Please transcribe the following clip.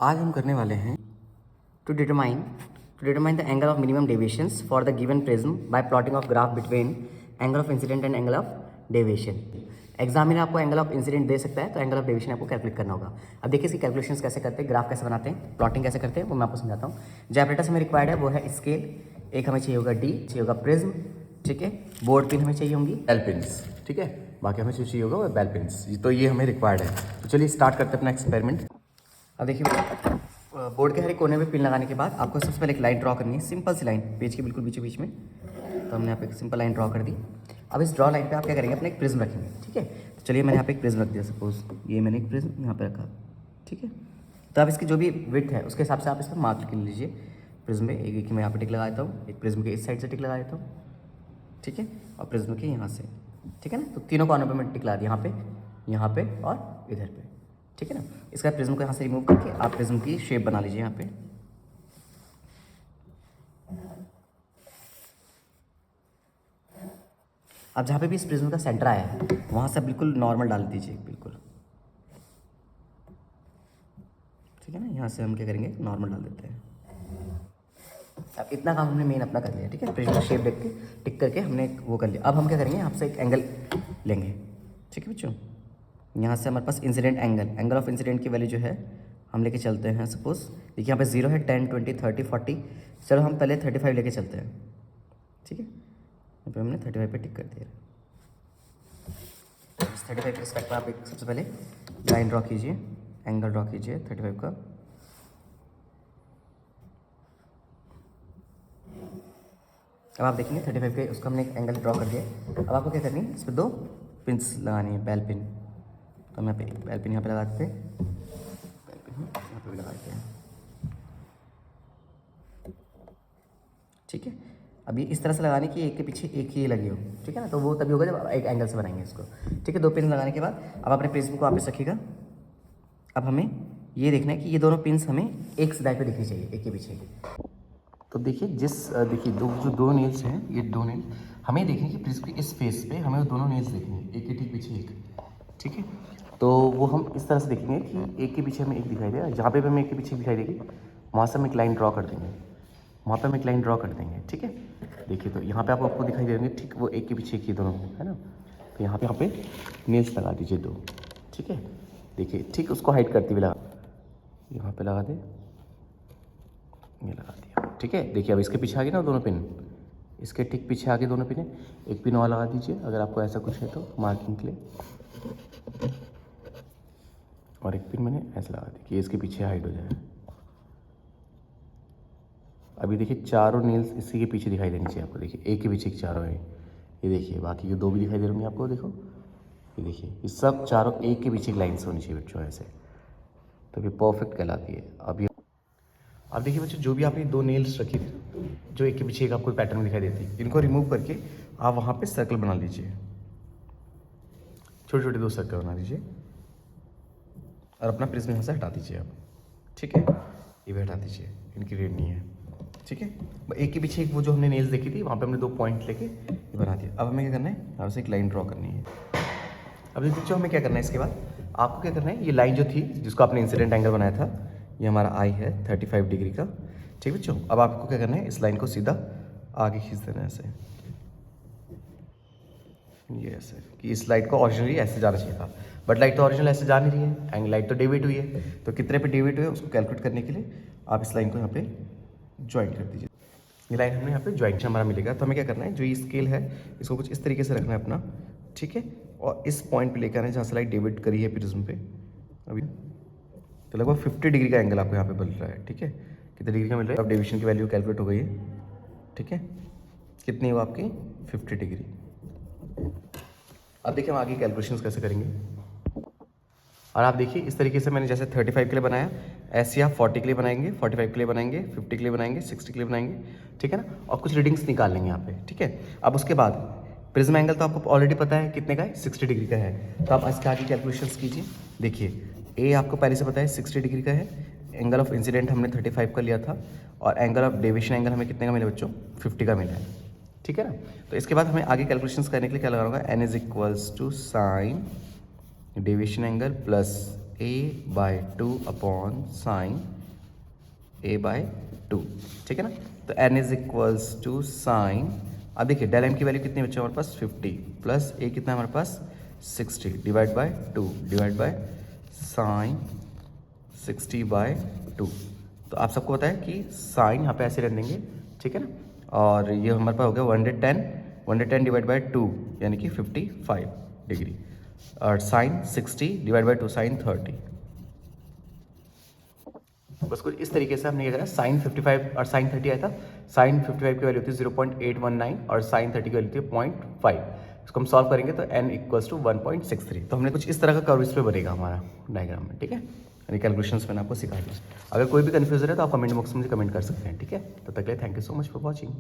आज हम करने वाले हैं to determine the angle of minimum deviations for the given prism by plotting of graph between angle of incident and angle of deviation. Exam में आपको angle of incident दे सकता है तो एंगल ऑफ डेविएशन आपको कैलकुलेट करना होगा। अब देखिए इसकी कैलकुलेशंस कैसे करते हैं, ग्राफ कैसे बनाते हैं, प्लॉटिंग कैसे करते हैं, वो मैं आपको समझाता हूँ। जो एपरेटस हमें रिक्वायर्ड है वो है स्केल, एक हमें चाहिए होगा डी, चाहिए होगा प्रिज्म, ठीक है, बोर्ड पिन हमें चाहिए होंगी, बेल पिन्स, ठीक है, बाकी हमें जो चाहिए होगा वो बेल पिन्स। तो ये हमें रिक्वायर्ड है। तो चलिए स्टार्ट करते हैं अपना एक्सपेरिमेंट। अब देखिए बोर्ड के हर एक कोने में पिन लगाने के बाद आपको सबसे पहले एक लाइन ड्रॉ करनी है, सिंपल सी लाइन पेज के बिल्कुल बीचों बीच में। तो हमने यहाँ पे एक सिंपल लाइन ड्रॉ कर दी। अब इस ड्रॉ लाइन पे आप क्या करेंगे, अपना एक प्रिज्म रखेंगे, ठीक है। तो चलिए मैंने यहाँ पे एक प्रिज्म रख दिया, सपोज ये मैंने एक प्रिज्म यहाँ पे रखा, ठीक है। तो अब इसकी जो भी विड्थ है उसके हिसाब से आप इस पर मार्क कर लीजिए प्रिज्म में। एक मैं यहाँ पे टिक लगा देता हूँ, एक प्रिज्म के इस साइड से टिक लगा देता हूँ, ठीक है, और प्रिज्म के यहाँ से, ठीक है ना। तो तीनों कॉर्नर पे मैंने टिक लगा दिया, यहाँ पे और इधर पे, ठीक है ना। इसका प्रिज्म को यहाँ से रिमूव करके आप प्रिज्म की शेप बना लीजिए यहाँ पे। अब जहाँ पे भी इस प्रिज्म का सेंटर आया है वहाँ से बिल्कुल नॉर्मल डाल दीजिए, बिल्कुल, ठीक है ना। यहाँ से हम क्या करेंगे, नॉर्मल डाल देते हैं। अब इतना काम हमने मेन अपना कर लिया, ठीक है। प्रिज्म का शेप देख के टिक करके हमने वो कर लिया। अब हम क्या करेंगे, यहाँ से एक एंगल लेंगे, ठीक है बच्चों। यहाँ से हमारे पास इंसिडेंट एंगल ऑफ इंसिडेंट की वैल्यू जो है हम लेके चलते हैं। सपोज देखिए यहाँ पे 0 है, 10, 20, 30, 40। चलो हम पहले 35 लेके चलते हैं, ठीक है। यहाँ पे हमने 35 पे टिक कर दिया। 35 के रिस्पेक्ट में आप एक सबसे पहले लाइन ड्रॉ कीजिए, एंगल ड्रॉ कीजिए 35 का। अब आप देखेंगे 35 के उसका हमने एक एंगल ड्रॉ कर दिया। अब आपको क्या करनी है, इस पर 2 पिन्स लगानी है, बेल पिन। तो हम यहाँ पे बेल पिन यहाँ पे लगा देते हैं, बेल पिन यहाँ पे भी लगा देते हैं, ठीक है। अभी इस तरह से लगाने की एक के पीछे एक ही लगी हो, ठीक है ना। तो वो तभी होगा जब आप एक एंगल से बनाएंगे इसको, ठीक है। 2 पिन लगाने के बाद अब अपने प्रिज्म को वापस रखिएगा। अब हमें ये देखना है कि ये दोनों पिन्स हमें एक सिलाई पे दिखनी चाहिए, एक के पीछे एक। तो देखिए देखिए जो 2 नेल्स हैं, ये 2 नेल हमें देखेंगे कि प्रिज्म के इस फेस पे हमें वो दोनों नेल्स देखेंगे, एक के ठीक पीछे एक, ठीक है। तो वो हम इस तरह से देखेंगे कि एक के पीछे हमें एक दिखाई देगा, जहाँ पे भी हमें एक के पीछे दिखाई देगी वहाँ से हम एक लाइन ड्रॉ कर देंगे, वहाँ पे हम एक लाइन ड्रॉ कर देंगे, ठीक है। देखिए तो यहाँ पे आपको दिखाई दे देंगे, ठीक, वो एक के पीछे एक ही दोनों, है ना। तो यहाँ पे नेल्स लगा दीजिए 2, ठीक है। देखिए ठीक उसको हाइड करते हुए लगा, यहाँ पे लगा दे, ये लगा दिया, ठीक है। देखिए अब इसके पीछे आ गए ना दोनों पिन, इसके ठीक पीछे आगे दोनों पिन है। एक पिन और लगा दीजिए अगर आपको ऐसा कुछ है तो मार्किंग के लिए, और एक पिन मैंने ऐसा लगा दी कि इसके पीछे हाइड हो जाए। अभी देखिए चारों नेल्स इसी के पीछे दिखाई देनी चाहिए आपको। देखिए एक के पीछे एक चारों है, ये देखिए, बाकी के 2 भी दिखाई दे रहे होंगे आपको। देखो ये देखिए, ये सब चारों एक के पीछे एक लाइन से होनी चाहिए बच्चों, ऐसे, तो ये परफेक्ट कहलाती है। अब देखिए बच्चों, जो भी आपने 2 नेल्स रखी थी जो एक के पीछे एक आपको पैटर्न में दिखाई देती है, इनको रिमूव करके आप वहाँ पे सर्कल बना लीजिए, छोटे छोटे 2 सर्कल बना लीजिए, और अपना प्रिज्म यहाँ से हटा दीजिए आप, ठीक है। ये भी हटा दीजिए, इनकी रेड नहीं है, ठीक है। एक के पीछे एक वो जो हमने नेल्स देखी थी वहाँ पे हमने 2 पॉइंट लेके ये बना दिया। अब हमें क्या करना है, यहाँ से एक लाइन ड्रॉ करनी है। अब बच्चों हमें क्या करना है, इसके बाद आपको क्या करना है, ये लाइन जो थी जिसको आपने इंसिडेंट एंगल बनाया था, ये हमारा आई है 35 डिग्री का, ठीक है बच्चों। अब आपको क्या करना है, इस लाइन को सीधा आगे खींच देना है ऐसे, ये ऐसे, कि इस लाइट को ओरिजिनली ऐसे जाना चाहिए था, बट लाइट तो ओरिजिनल ऐसे जा नहीं रही है, एंड लाइट तो डेविएट हुई है। तो कितने पे डेविएट हुए उसको कैलकुलेट करने के लिए आप इस लाइन को यहाँ पे ज्वाइन कर दीजिए। ये लाइन हमें यहाँ पे ज्वाइंट हमारा मिलेगा। तो हमें क्या करना है, जो ये स्केल है इसको कुछ इस तरीके से रखना है अपना, ठीक है, और इस पॉइंट पे लेकर आना है जहाँ से लाइट डेविएट करी है प्रिज्म पे। अभी तो लगभग 50 डिग्री का एंगल आपको यहाँ पे मिल रहा है, ठीक है। कितने डिग्री का मिल रहा है, अब डेविएशन की वैल्यू कैलकुलेट हो गई है, ठीक है। कितनी है वो आपकी, 50 डिग्री। अब देखिए हम आगे कैलकुलेशंस कैसे करेंगे। और आप देखिए इस तरीके से मैंने जैसे 35 के लिए बनाया, ऐसे आप 40 के लिए बनाएंगे, 45 के लिए बनाएंगे, 50 के लिए बनाएंगे, 60 के लिए बनाएंगे, ठीक है ना। और कुछ रीडिंग्स निकाल लेंगे यहाँ पे, ठीक है। अब उसके बाद प्रिज्म एंगल तो आपको ऑलरेडी पता है कितने का है, 60 डिग्री का है। तो आप इसके आगे कैलकुलेशंस कीजिए। देखिए ए आपको पहले से पता है 60 डिग्री का है, एंगल ऑफ इंसिडेंट हमने 35 का लिया था, और एंगल ऑफ डेविएशन एंगल हमें कितने का मिला बच्चों, 50 का मिला है, ठीक है ना। तो इसके बाद हमें आगे कैलकुलेशंस करने के लिए क्या लगाना होगा, n = sin deviation angle plus a/2 a/2, ठीक है ना। तो n is equals to sine, अब देखिए डेल m की वैल्यू कितनी बची हमारे पास 50 प्लस a कितना है हमारे पास 60 divide by 2 divide by sine 60/2। तो आप सबको पता है कि साइन यहाँ पे ऐसे रख देंगे, ठीक है ना। और ये हमारे पास हो गया 110 डिवाइड बाय 2 यानी कि 55 डिग्री, और साइन 60 डिवाइड बाय 2 साइन 30। बस कुछ इस तरीके से हमने क्या करा, साइन 55 और साइन 30 आया था। साइन 55 की वैल्यू होती है 0.819 और साइन 30 की वैल्यू होती है 0.5। इसको हम सॉल्व करेंगे तो n इक्वल्स टू 1.63। तो हमने कुछ इस तरह का कर्व इस पे बनेगा हमारा डायग्राम में, ठीक है। यानी कैलकुलेशंस मैंने आपको सिखा दिया। अगर कोई भी कन्फ्यूजन है तो आप कमेंट बॉक्स में मुझे कमेंट कर सकते हैं, ठीक है। तब तक के लिए thank you so much for watching.